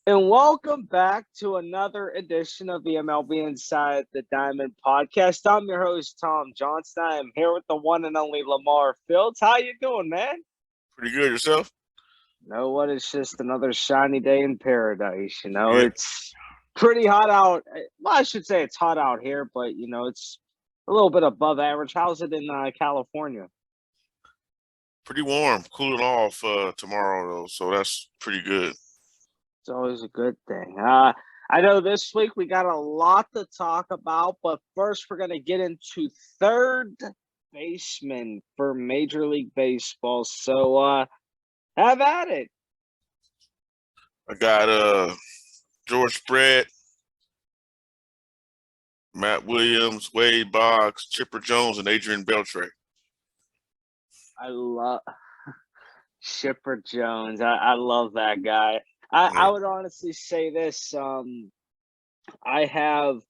And welcome back to another edition of the MLB Inside The Diamond podcast. I'm your host, Tom Johnston. I am here with the one and only LaMarr Fields. How you doing, man? Pretty good yourself? You know what? It's just another shiny day in paradise. Yeah, It's pretty hot out. Well, I should say it's hot out here, but, it's a little bit above average. How's it in California? pretty warm. Cooling off tomorrow though, so that's pretty good. It's always a good thing. I know this week we got a lot to talk about, but first we're going to get into third baseman for Major League Baseball. So have at it. I got George Spread, Matt Williams, Wade Boggs, Chipper Jones, and Adrian Beltre. I love Chipper Jones. I love that guy. I would honestly say this. I have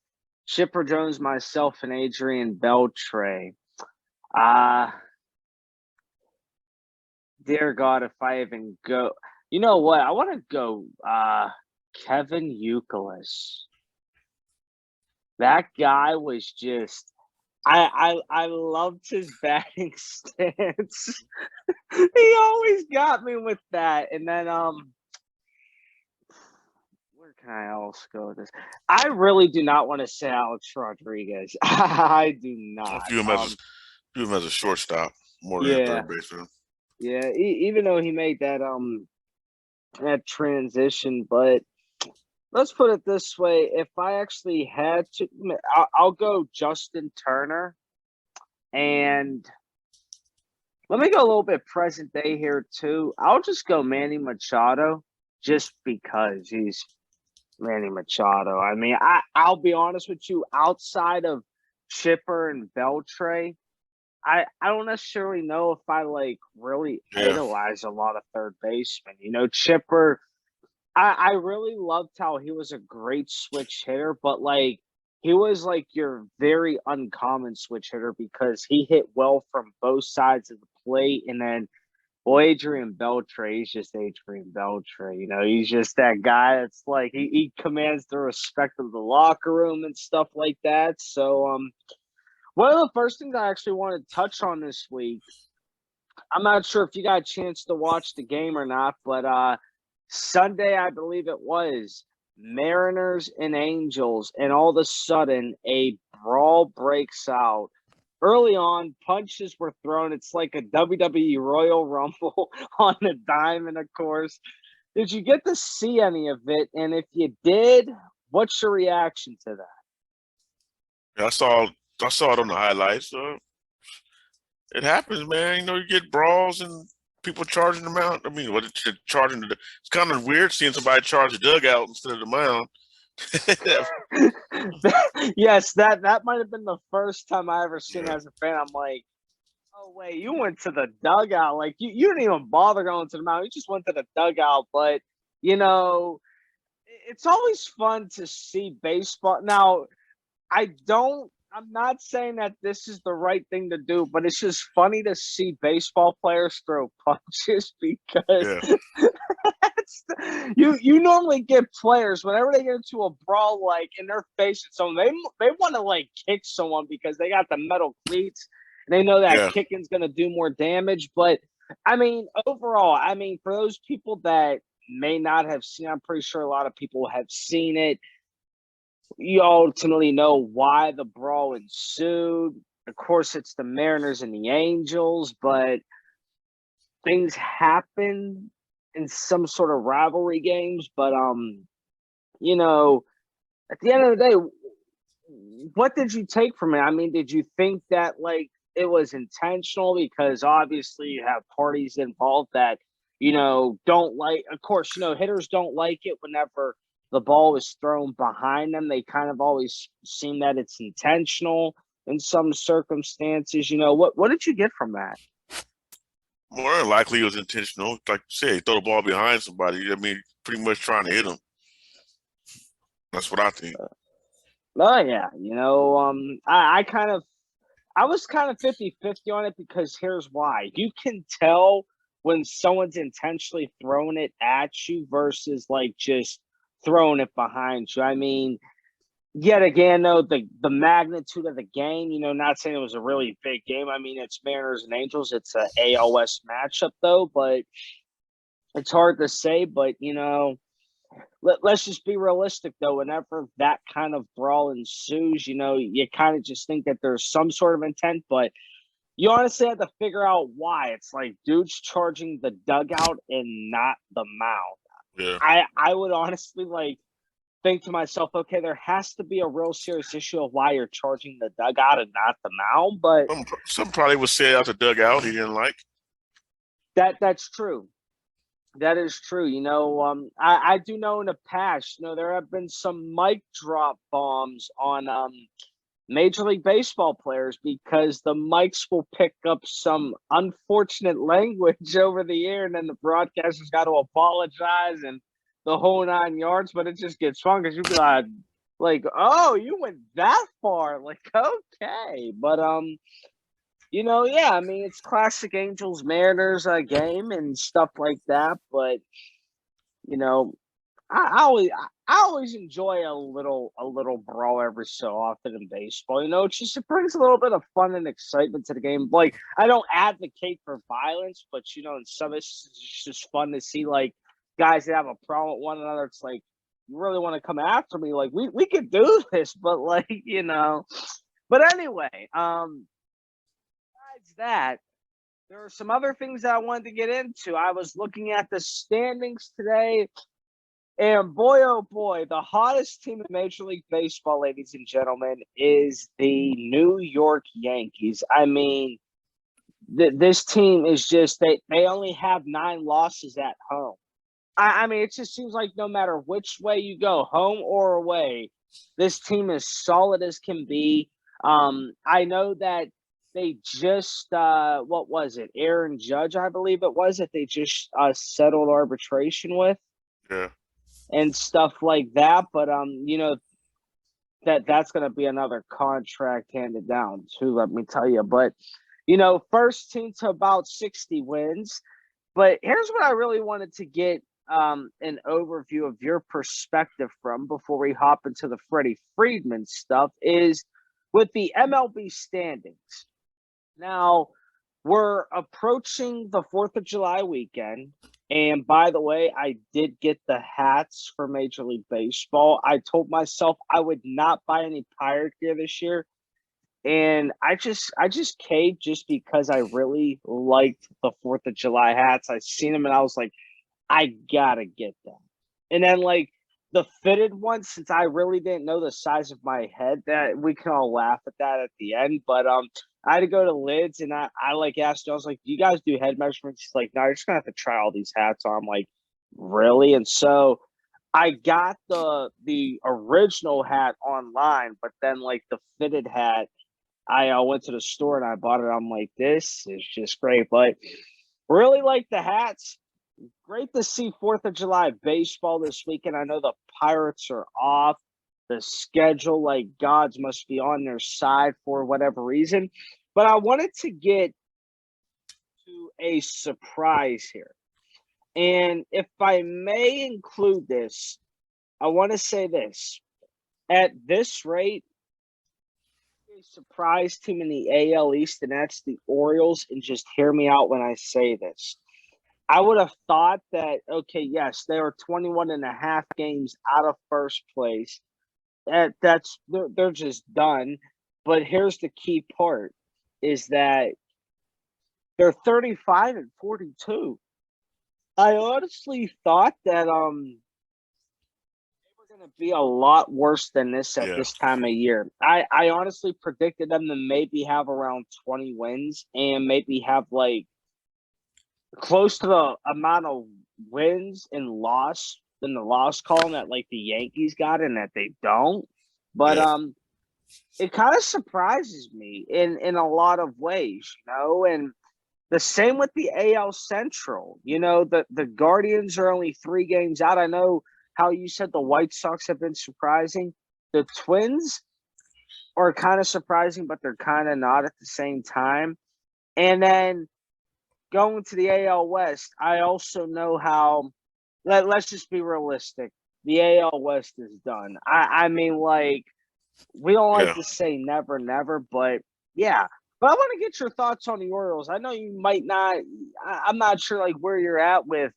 Chipper Jones, myself, and Adrian Beltre. Dear God, if I even go, you know what? I want to go Kevin Youkilis. That guy was just I loved his batting stance. He always got me with that. And then where can I else go with this? I really do not want to say Alex Rodriguez. I do not. View him as a shortstop more than a Yeah. third baseman. Yeah, even though he made that transition, but let's put it this way: if I actually had to, I'll go Justin Turner, and let me go a little bit present day here too. I'll just go Manny Machado, just because he's Manny Machado. I mean, I'll be honest with you. Outside of Chipper and Beltre, I don't necessarily know if I really idolize a lot of third basemen. Chipper, I really loved how he was a great switch hitter, but he was your very uncommon switch hitter because he hit well from both sides of the plate. And then, well, Adrian Beltre, he's just Adrian Beltre. He's just that guy that's he commands the respect of the locker room and stuff like that. So, one of the first things I actually wanted to touch on this week, I'm not sure if you got a chance to watch the game or not, but Sunday, I believe it was, Mariners and Angels, and all of a sudden a brawl breaks out. Early on, punches were thrown. It's like a WWE Royal Rumble on the diamond, of course. Did you get to see any of it? And if you did, what's your reaction to that? Yeah, I saw it on the highlights. It happens, man. You get brawls and people charging them out. I mean, charging it's kind of weird seeing somebody charge the dugout instead of the mound. Yes, that might have been the first time I ever seen as a fan. I'm like, oh wait, you went to the dugout. You didn't even bother going to the mound. You just went to the dugout. But it's always fun to see baseball. Now, I'm not saying that this is the right thing to do, but it's just funny to see baseball players throw punches because Yeah, you normally get players whenever they get into a brawl, in their face and so they want to kick someone because they got the metal cleats and they know that yeah. kicking's going to do more damage. But I mean, overall, for those people that may not have seen, I'm pretty sure a lot of people have seen it. You ultimately know why the brawl ensued. Of course, it's the Mariners and the Angels, but things happen in some sort of rivalry games. But at the end of the day, what did you take from it? I mean, did you think that it was intentional? Because obviously you have parties involved that don't like. Of course, hitters don't like it whenever the ball is thrown behind them. They kind of always seem that it's intentional in some circumstances. What did you get from that? More than likely it was intentional. Like you said, throw the ball behind somebody. I mean, pretty much trying to hit them. That's what I think. Oh yeah, I was kind of 50-50 on it because here's why. You can tell when someone's intentionally throwing it at you versus just throwing it behind you. I mean, yet again, though, the magnitude of the game, not saying it was a really big game. I mean, it's Mariners and Angels. It's an AL West matchup, though, but it's hard to say. But, let's just be realistic, though. Whenever that kind of brawl ensues, you kind of just think that there's some sort of intent, but you honestly have to figure out why. It's like dudes charging the dugout and not the mound. Yeah. I would honestly think to myself, okay, there has to be a real serious issue of why you're charging the dugout and not the mound. But Some probably was said out the dugout he didn't like. that's true. That is true. I do know in the past, there have been some mic drop bombs on Major League Baseball players because the mics will pick up some unfortunate language over the air, and then the broadcaster's got to apologize and the whole 9 yards. But it just gets fun because you'd be like, oh, you went that far, okay. But yeah, I mean, it's classic Angels Mariners game and stuff like that. But I always enjoy a little brawl every so often in baseball. It brings a little bit of fun and excitement to the game. Like, I don't advocate for violence, but in some instances, it's just fun to see guys that have a problem with one another. It's like, you really want to come after me? Like, we could do this, but But anyway, besides that, there are some other things that I wanted to get into. I was looking at the standings today. And boy, oh boy, the hottest team in Major League Baseball, ladies and gentlemen, is the New York Yankees. I mean, this team is just they only have 9 losses at home. I mean, it just seems like no matter which way you go, home or away, this team is solid as can be. I know that they just what was it? Aaron Judge, I believe it was, that they just settled arbitration with. Yeah. And stuff like that, but that's going to be another contract handed down too. Let me tell you, but first team to about 60 wins. But here's what I really wanted to get an overview of your perspective from before we hop into the Freddie Freeman stuff is with the MLB standings. Now we're approaching the 4th of July weekend. And by the way, I did get the hats for Major League Baseball. I told myself I would not buy any Pirate gear this year. And I just caved just because I really liked the 4th of July hats. I seen them and I was like, I gotta get them. And then the fitted ones, since I really didn't know the size of my head, that we can all laugh at that at the end. But I had to go to Lids and I asked you, I was like, do you guys do head measurements? He's like, no, you're just gonna have to try all these hats on. I'm like, really? And so I got the original hat online, but then the fitted hat, I went to the store and I bought it. I'm like, this is just great. But really like the hats. Great to see 4th of July baseball this weekend. I know the Pirates are off. The schedule, gods must be on their side for whatever reason. But I wanted to get to a surprise here. And if I may include this, I want to say this. At this rate, a surprise team in the AL East, and that's the Orioles. And just hear me out when I say this. I would have thought that, okay, yes, they are 21 and a half games out of first place. They're just done. But here's the key part is that they're 35 and 42. I honestly thought that they were going to be a lot worse than this at this time of year. I honestly predicted them to maybe have around 20 wins and maybe have close to the amount of wins in the loss column that the Yankees got and that they don't. But it kind of surprises me in a lot of ways, and the same with the AL Central. The Guardians are only 3 games out. I know how you said the White Sox have been surprising. The Twins are kind of surprising, but they're kind of not at the same time. And then going to the AL West, I also know how let's just be realistic. the AL West is done. I mean, like, we don't like Yeah. to say never, never, but yeah. But I want to get your thoughts on the Orioles. I know you might not. I'm not sure like where you're at with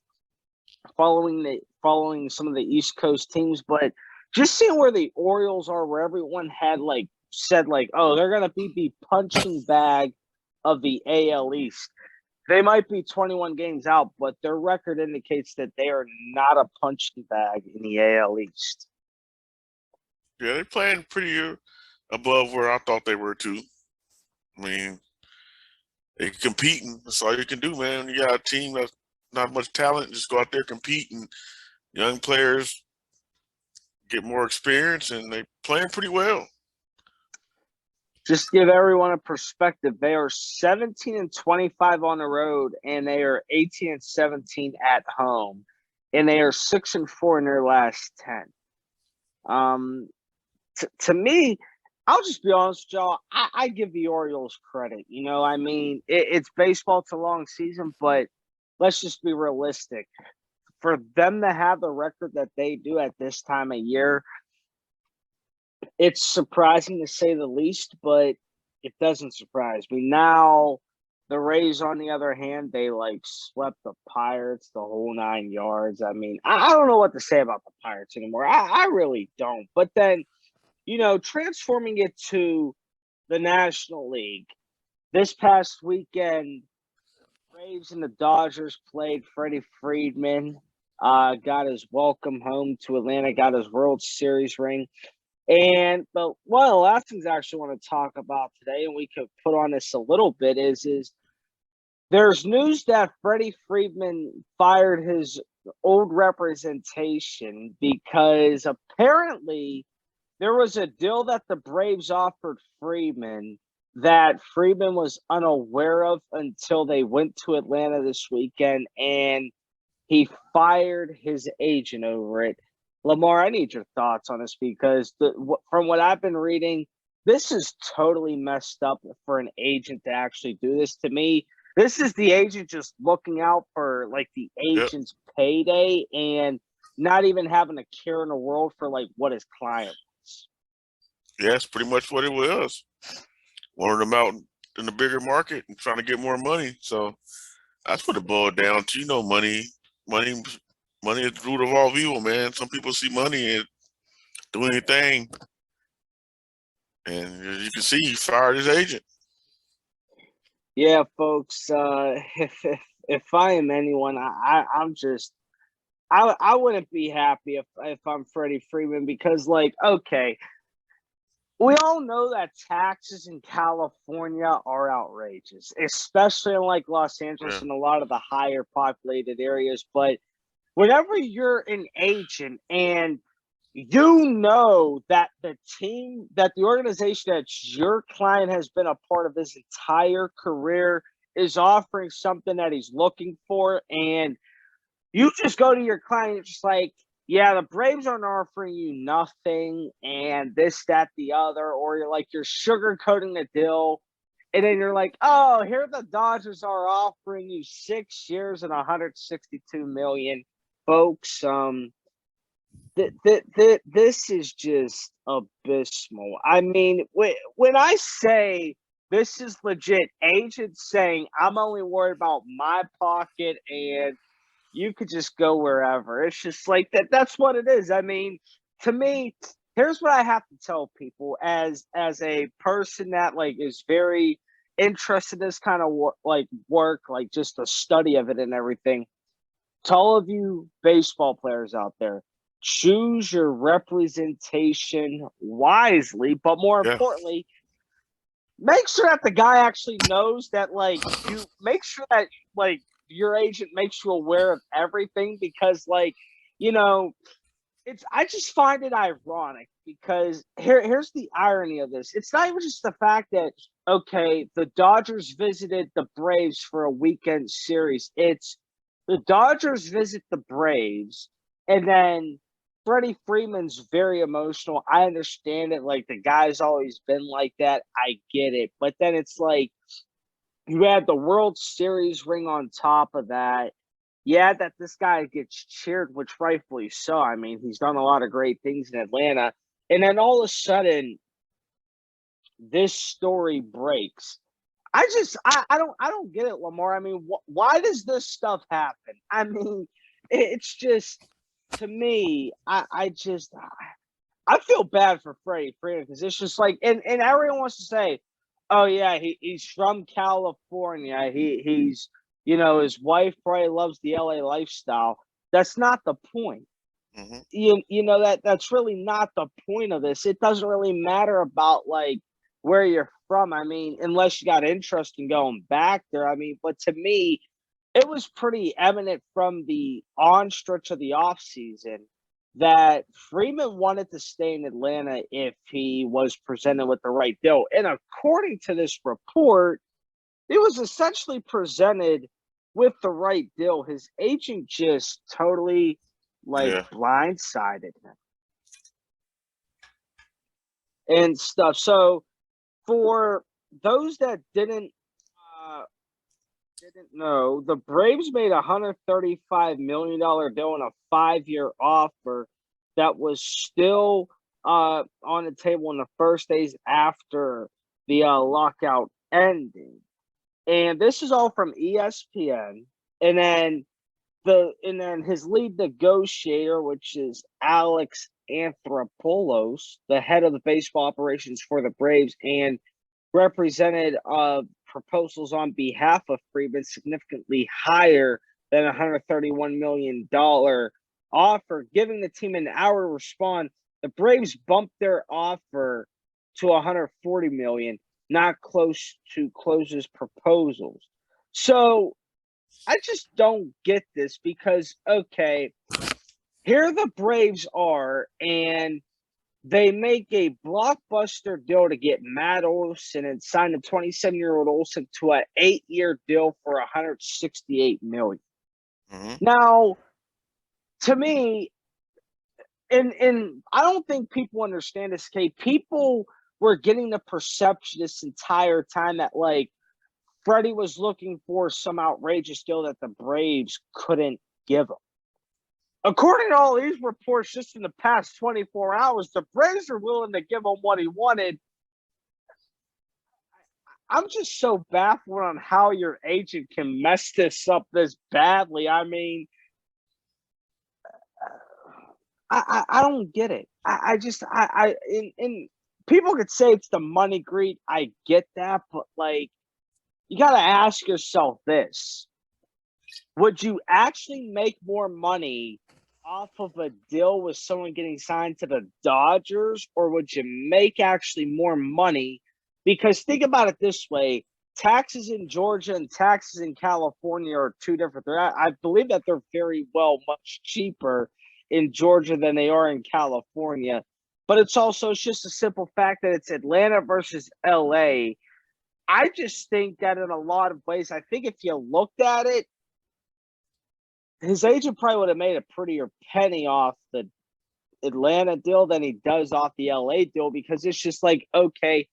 following some of the East Coast teams, but just seeing where the Orioles are, where everyone had like said like, oh, they're gonna be the punching bag of the AL East. They might be 21 games out, but their record indicates that they are not a punching bag in the AL East. Yeah, they're playing pretty above where I thought they were too. I mean, they're competing. That's all you can do, man. You got a team that's not much talent, just go out there compete, and young players get more experience, and they playing pretty well. Just to give everyone a perspective, they are 17-25 on the road, and they are 18-17 at home, and they are 6-4 in their last 10. To me, I'll just be honest with y'all. I give the Orioles credit. You know, I mean, it's baseball. It's a long season, but let's just be realistic. For them to have the record that they do at this time of year, it's surprising to say the least, but it doesn't surprise me. Now, the Rays, on the other hand, they like swept the Pirates the whole 9 yards. I mean, I don't know what to say about the Pirates anymore. I really don't. But then, you know, transforming it to the National League, this past weekend, Braves and the Dodgers played. Freddie Freeman got his welcome home to Atlanta, got his World Series ring. And one of the last things I actually want to talk about today, and we could put on this a little bit, is there's news that Freddie Freeman fired his old representation because apparently there was a deal that the Braves offered Freeman that Freeman was unaware of until they went to Atlanta this weekend, and he fired his agent over it. LaMarr, I need your thoughts on this because from what I've been reading, this is totally messed up for an agent to actually do this. To me, this is the agent just looking out for like the agent's payday and not even having a care in the world for like what his client wants. Yeah, that's pretty much what it was. Wanted them out in the bigger market and trying to get more money. So that's what it boiled down to. You know, money is the root of all evil, man. Some people see money and do anything. And as you can see, he fired his agent. Yeah, folks. If I am anyone, I'm just I wouldn't be happy if I'm Freddie Freeman because, like, okay, we all know that taxes in California are outrageous, especially in like Los Angeles and a lot of the higher populated areas. But whenever you're an agent and you know that the team, that the organization that your client has been a part of his entire career is offering something that he's looking for, and you just go to your client just like, yeah, the Braves aren't offering you nothing and this, that, the other, or you're sugarcoating the deal. And then you're like, oh, here the Dodgers are offering you 6 years and $162 million. Folks, this is just abysmal. I mean, when I say this is legit, agents saying I'm only worried about my pocket and you could just go wherever. It's just like that's what it is. I mean, to me, here's what I have to tell people as a person that like is very interested in this kind of work, like just the study of it and everything. To all of you baseball players out there, choose your representation wisely, but more importantly, make sure that the guy actually knows that like you make sure that like your agent makes you aware of everything because like, you know, I just find it ironic because here's the irony of this. It's not even just the fact that, okay, the Dodgers visited the Braves for a weekend series. It's the Dodgers visit the Braves and then Freddie Freeman's very emotional. I understand it. Like the guy's always been like that. I get it. But then it's like, you had the World Series ring on top of that. yeah, that this guy gets cheered, which rightfully so. I mean, he's done a lot of great things in Atlanta. And then all of a sudden, this story breaks. I don't get it, Lamar. I mean, why does this stuff happen? I mean, it's just, to me, I feel bad for Freddie Freeman because it's just like, and everyone wants to say, oh yeah, he's from California. He's, his wife probably loves the LA lifestyle. That's not the point. Hmm. That's really not the point of this. It doesn't really matter about like where you're from. I mean, unless you got interest in going back there. I mean, but to me, it was pretty evident from the on stretch of the offseason that Freeman wanted to stay in Atlanta if he was presented with the right deal. And according to this report, it was essentially presented with the right deal. His agent just totally Yeah. blindsided him and stuff. So for those that didn't know, the Braves made a $135 million deal and a 5-year offer that was still on the table in the first days after the lockout ending. And this is all from ESPN. And then his lead negotiator, which is Alex Anthropoulos, the head of the baseball operations for the Braves, and represented proposals on behalf of Freeman significantly higher than a $131 million offer, giving the team an hour to respond. The Braves bumped their offer to $140 million, not close to closest proposals. So I just don't get this because, okay, here the Braves are, and they make a blockbuster deal to get Matt Olson and sign the 27-year-old Olson to an 8-year deal for $168 million. Hmm. Now, to me, and I don't think people understand this, Kate. People were getting the perception this entire time that like Freddie was looking for some outrageous deal that the Braves couldn't give him. According to all these reports, just in the past 24 hours, the Braves are willing to give him what he wanted. I'm just so baffled on how your agent can mess this up this badly. I mean, I don't get it. And people could say it's the money greed. I get that, but like, you got to ask yourself this: would you actually make more money off of a deal with someone getting signed to the Dodgers, or would you make actually more money? Because think about it this way: taxes in Georgia and taxes in California are two different. I believe that they're very much cheaper in Georgia than they are in California. But it's just a simple fact that it's Atlanta versus LA. I just think that in a lot of ways, I think if you looked at it, his agent probably would have made a prettier penny off the Atlanta deal than he does off the LA deal, because it's just like, okay,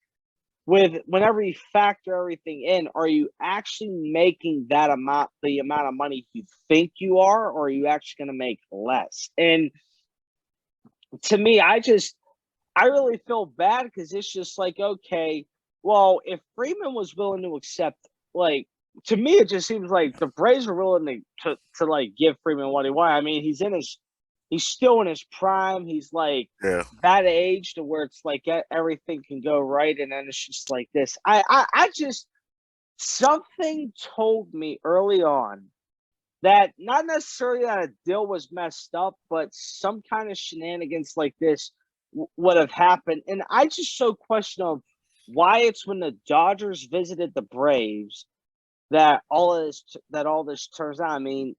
whenever you factor everything in, are you actually making the amount of money you think you are, or are you actually going to make less? And to me, I really feel bad because it's just like, okay, well, if Freeman was willing to accept, like, to me, it just seems like the Braves are willing to like give Freeman what he wanted. I mean, he's still in his prime. He's like that age to where it's like everything can go right, and then it's just like this. I just, something told me early on that not necessarily that a deal was messed up, but some kind of shenanigans like this would have happened. And I just so question why it's when the Dodgers visited the Braves that all this turns out. I mean,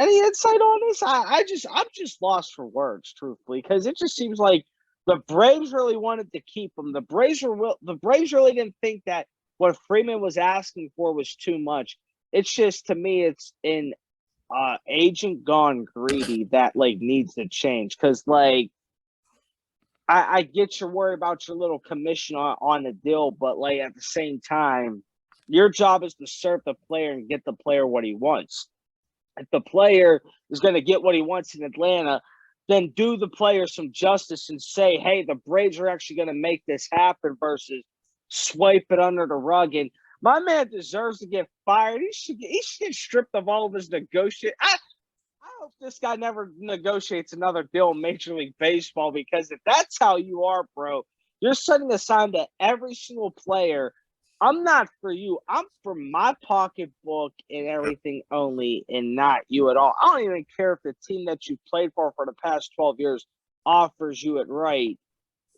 any insight on this? I'm just lost for words, truthfully, because it just seems like the Braves really wanted to keep him. The Braves really didn't think that what Freeman was asking for was too much. It's just, to me, it's an agent gone greedy that like needs to change. Because like, I get your worry about your little commission on the deal, but like at the same time, your job is to serve the player and get the player what he wants. if the player is going to get what he wants in Atlanta, then do the player some justice and say, hey, the Braves are actually going to make this happen versus swipe it under the rug. And my man deserves to get fired. He should get stripped of all of his negotiation. I hope this guy never negotiates another deal in Major League Baseball, because if that's how you are, bro, you're sending a sign to every single player. I'm not for you. I'm for my pocketbook and everything only, and not you at all. I don't even care if the team that you played for the past 12 years offers you it right.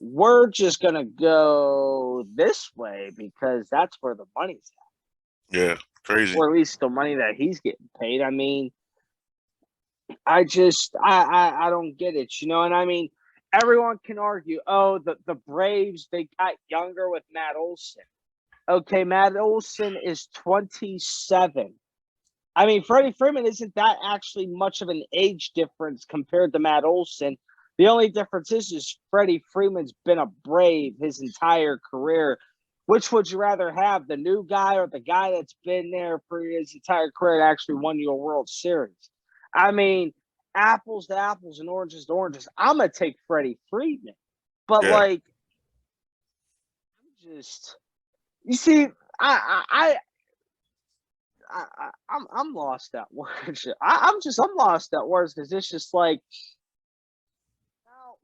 We're just going to go this way because that's where the money's at. Yeah, crazy. Or at least the money that he's getting paid. I mean, I don't get it, you know? And I mean, everyone can argue, oh, the Braves, they got younger with Matt Olson. Okay, Matt Olson is 27. I mean, Freddie Freeman isn't that actually much of an age difference compared to Matt Olson. The only difference is Freddie Freeman's been a Brave his entire career. Which would you rather have, the new guy or the guy that's been there for his entire career and actually won you a World Series? I mean, apples to apples and oranges to oranges. I'm going to take Freddie Freeman. But, I'm you see, I'm lost at words. I'm lost at words, because it's just like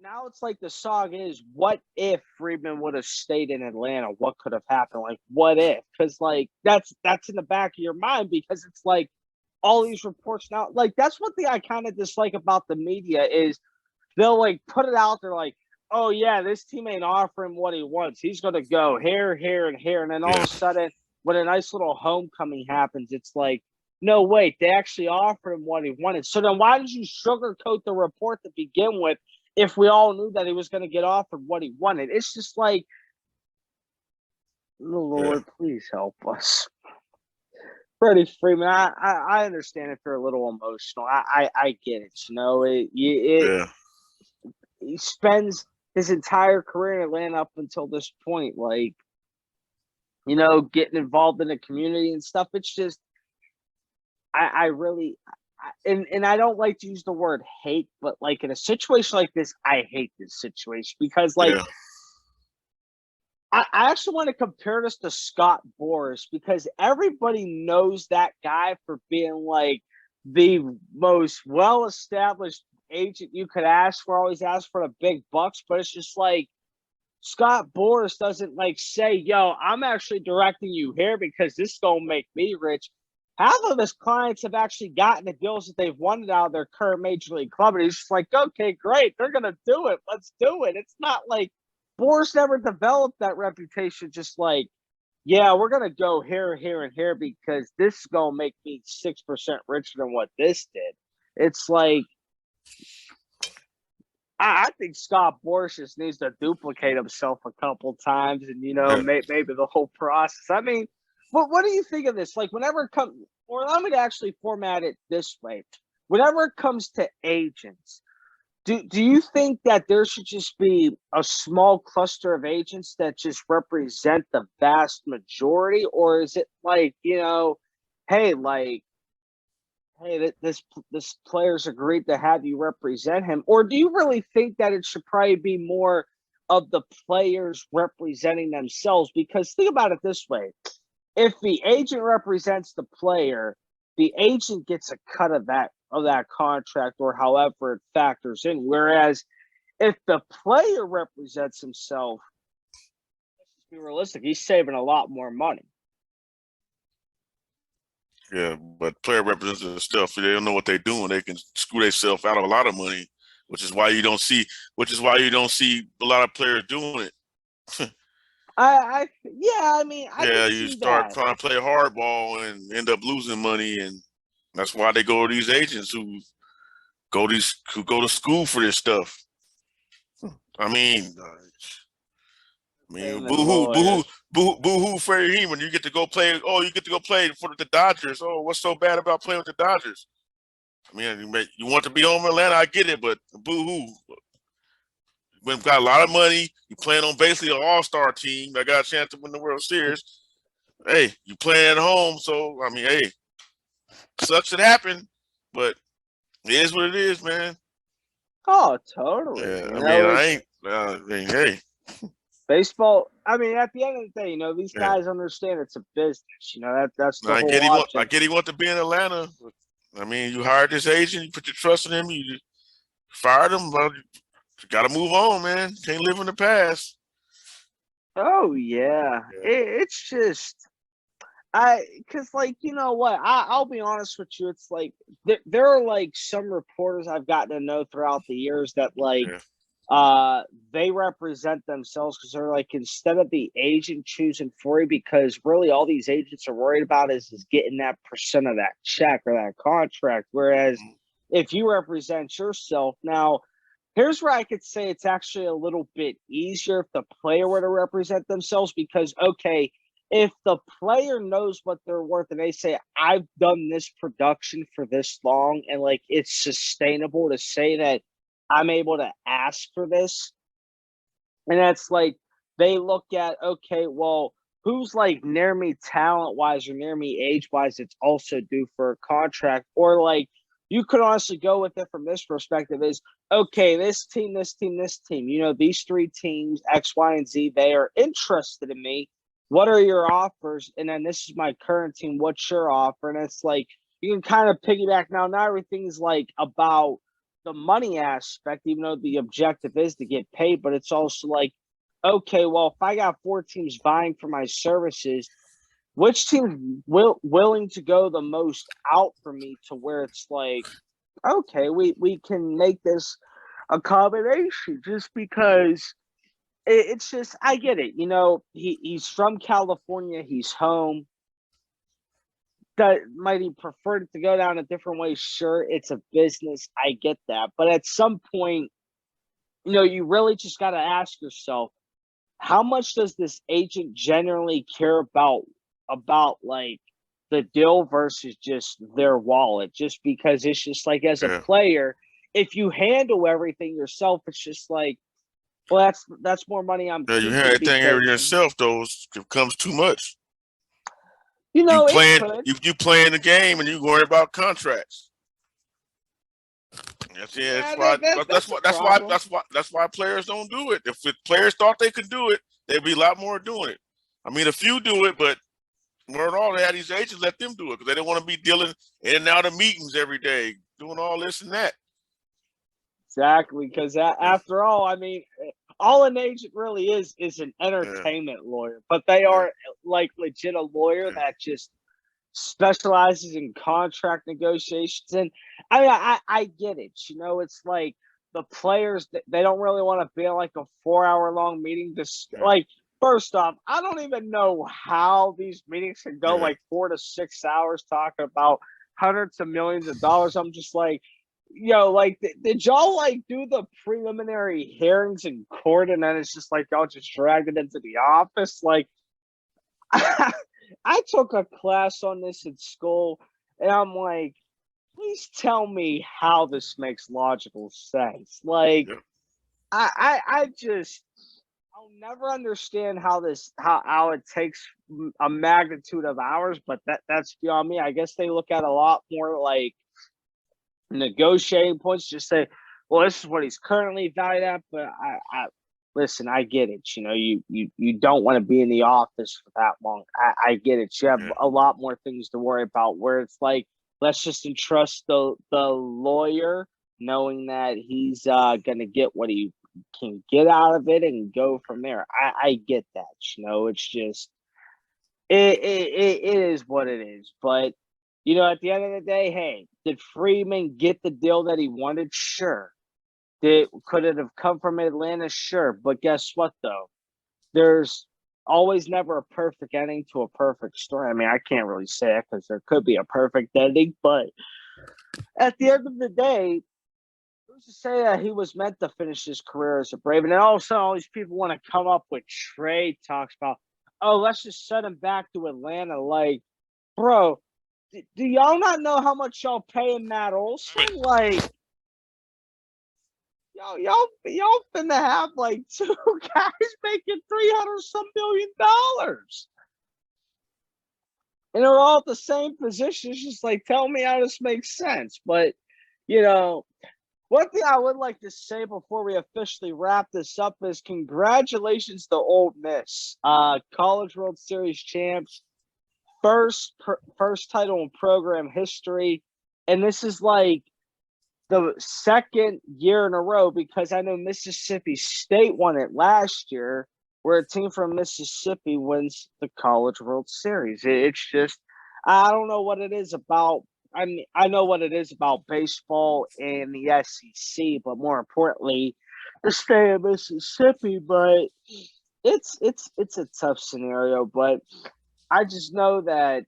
now it's like the song is, what if Freeman would have stayed in Atlanta? What could have happened? Like, what if? Because that's in the back of your mind, because it's like all these reports now. Like, that's one thing I kind of dislike about the media is they'll put it out there like, oh, yeah, this team ain't offering what he wants. He's going to go here, here, and here. And then all of a sudden, when a nice little homecoming happens, it's like, no, wait, they actually offered him what he wanted. So then why did you sugarcoat the report to begin with if we all knew that he was going to get offered what he wanted? It's just like, Lord, please help us. Freddie Freeman, I understand if you're a little emotional. I get it. You know, he spends his entire career in Atlanta up until this point, getting involved in the community and stuff. It's just, I really, and I don't like to use the word hate, but in a situation like this, I hate this situation because I actually want to compare this to Scott Boras, because everybody knows that guy for being the most well-established agent you could ask for, always ask for the big bucks, but it's just Scott Boras doesn't say, yo, I'm actually directing you here because this is going to make me rich. Half of his clients have actually gotten the deals that they've wanted out of their current major league club, and he's just okay, great, they're going to do it. Let's do it. It's not Boras never developed that reputation, just yeah, we're going to go here, here, and here because this is going to make me 6% richer than what this did. It's I think Scott Boras just needs to duplicate himself a couple times and, maybe the whole process. I mean, what do you think of this? Whenever it comes, or I'm going to actually format it this way. Whenever it comes to agents, do you think that there should just be a small cluster of agents that just represent the vast majority? Or is it hey, this player's agreed to have you represent him? Or do you really think that it should probably be more of the players representing themselves? Because think about it this way. If the agent represents the player, the agent gets a cut of that contract or however it factors in. Whereas if the player represents himself, let's just be realistic, he's saving a lot more money. Yeah, but player represents themselves. They don't know what they're doing. They can screw themselves out of a lot of money, which is why you don't see a lot of players doing it. You start trying to play hardball and end up losing money, and that's why they go to these agents who go to school for this stuff. I mean, boo-hoo, Freddie Freeman. You get to go play. Oh, you get to go play for the Dodgers. Oh, what's so bad about playing with the Dodgers? I mean, you want to be home in Atlanta, I get it, but boo-hoo. We've got a lot of money. You playing on basically an all-star team that got a chance to win the World Series. Hey, you playing at home, so I mean, hey, sucks it happened. but it is what it is, man. Oh, totally. Yeah, You know, it's I mean, hey, baseball. I mean, at the end of the day, these yeah. guys understand it's a business. That's Now, the whole I object. get he want to be in Atlanta. I mean, you hired this agent, you put your trust in him, you fired him, but you got to move on, man. Can't live in the past. Oh yeah, Yeah, it's just because like you know what, I'll be honest with you. It's like there are like some reporters I've gotten to know throughout the years that like yeah, they represent themselves because they're like instead of the agent choosing for you because really all these agents are worried about is getting that percent of that check or that contract. Whereas mm, if you represent yourself now, here's where I could say it's actually a little bit easier if the player were to represent themselves because okay, if the player knows what they're worth and they say I've done this production for this long and like it's sustainable to say that I'm able to ask for this. And that's like they look at, okay, well, who's like near me talent wise or near me age wise it's also due for a contract? Or like you could honestly go with it from this perspective is okay, this team, these three teams, X, Y, and Z, they are interested in me. What are your offers? And then this is my current team. What's your offer? And it's like you can kind of piggyback now. Not everything's like about the money aspect, even though the objective is to get paid, but it's also like, okay, well, if I got four teams vying for my services, which team willing to go the most out for me to where it's like, okay, we can make this a combination just because it's just I get it. He's from California, he's home. That might he prefer to go down a different way? Sure, it's a business. I get that. But at some point, you really just got to ask yourself, how much does this agent generally care about like the deal versus just their wallet? Just because it's just like as a yeah. player, if you handle everything yourself, it's just like, well, that's more money I'm Yeah, you hear keeping everything over because yourself, though. It becomes too much. it could. You playing the game, and you worry about contracts. Yeah, that's a problem. That's why players don't do it. If players thought they could do it, there'd be a lot more doing it. I mean, a few do it, but more than all, they had these agents let them do it because they didn't want to be dealing in and out of meetings every day, doing all this and that. Exactly, because Yeah, after all, I mean, all an agent really is an yeah, entertainment lawyer, but they yeah, are like legit a lawyer yeah. that just specializes in contract negotiations. And I mean, I get it. It's like the players they don't really want to be in like a 4 hour long meeting. Just Yeah, like first off, I don't even know how these meetings can go yeah. like 4 to 6 hours talking about hundreds of millions of dollars. I'm just like, like did y'all like do the preliminary hearings in court and then it's just like y'all just dragged it into the office? Like I took a class on this in school, and I'm like, please tell me how this makes logical sense. Like, Yeah. I just, I'll never understand how it takes a magnitude of hours, but that's beyond me. I guess they look at a lot more like negotiating points. Just say, well, this is what he's currently valued at, but I listen, I get it. You don't want to be in the office for that long. I get it. You have Yeah. a lot more things to worry about. Where it's like, let's just entrust the lawyer, knowing that he's gonna get what he can get out of it and go from there. I get that. It's just it is what it is. But at the end of the day, hey, did Freeman get the deal that he wanted? Sure. Could it have come from Atlanta? Sure. But guess what though? There's always never a perfect ending to a perfect story. I mean, I can't really say it because there could be a perfect ending, but at the end of the day, who's to say that he was meant to finish his career as a Brave? And then all of a sudden, all these people want to come up with trade talks about, oh, let's just send him back to Atlanta. Like, bro, do y'all not know how much y'all paying Matt Olson? Like, y'all finna have like two guys making 300 some $1 million. and they're all at the same position. It's just like, tell me how this makes sense. But, you know, one thing I would like to say before we officially wrap this up is congratulations to Ole Miss, College World Series champs, first title in program history, and this is like the second year in a row because I know Mississippi State won it last year, where a team from Mississippi wins the College World Series. It's just, I don't know what it is about. I mean, I know what it is about baseball and the SEC, but more importantly, the state of Mississippi. But it's a tough scenario. But I just know that,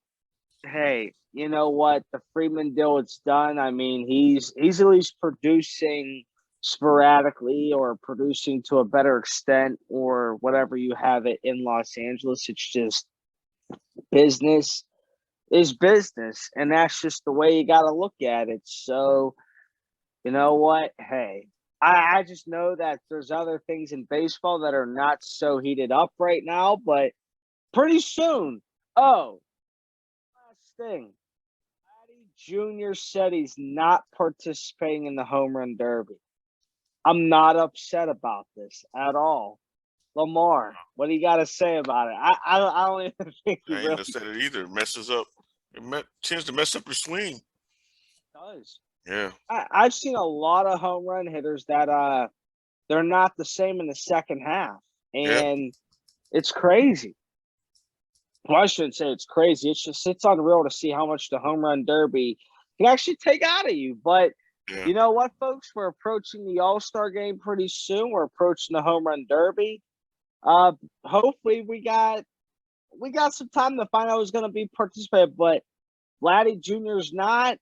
hey, you know what? The Freeman deal, it's done. I mean, he's at least producing sporadically or producing to a better extent or whatever you have it in Los Angeles. It's just business is business, and that's just the way you got to look at it. So, you know what? Hey, I just know that there's other things in baseball that are not so heated up right now, but pretty soon. Oh, last thing. Jr. said he's not participating in the home run derby. I'm not upset about this at all. LaMarr, what do you got to say about it? I don't even think he I ain't really gonna say it either. Messes up. Tends to mess up your swing. does. Yeah. I've seen a lot of home run hitters that they're not the same in the second half, Yeah. and it's crazy. Well, I shouldn't say it's crazy. It's unreal to see how much the home run derby can actually take out of you. But Yeah. you know what, folks? We're approaching the All-Star game pretty soon. We're approaching the home run derby. Hopefully we got some time to find out who's going to be participating. But Vladdy Jr.'s not.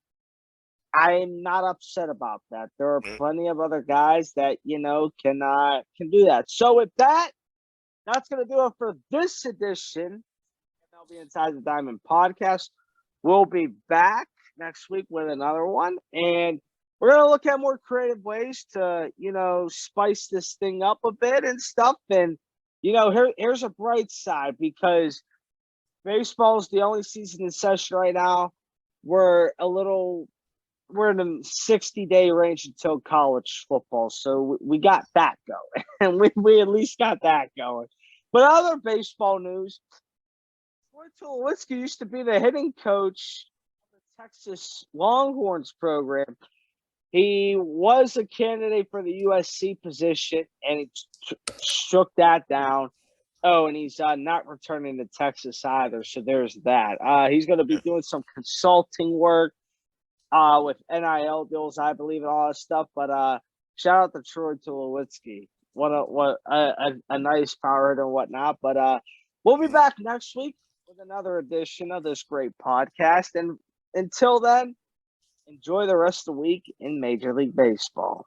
I am not upset about that. There are plenty of other guys that can do that. So with that, that's going to do it for this edition of MLB Inside the Diamond podcast. We'll be back next week with another one, and we're going to look at more creative ways to, spice this thing up a bit and stuff. And, here's a bright side because baseball is the only season in session right now. We're in the 60-day range until college football. So we got that going, and we at least got that going. But other baseball news, Troy Tulowitzki used to be the hitting coach of the Texas Longhorns program. He was a candidate for the USC position, and he struck that down. Oh, and he's not returning to Texas either, so there's that. He's going to be doing some consulting work with NIL deals, I believe, and all that stuff. But shout out to Troy Tulowitzki. What a nice power hitter and whatnot. But we'll be back next week with another edition of this great podcast. And until then, enjoy the rest of the week in Major League Baseball.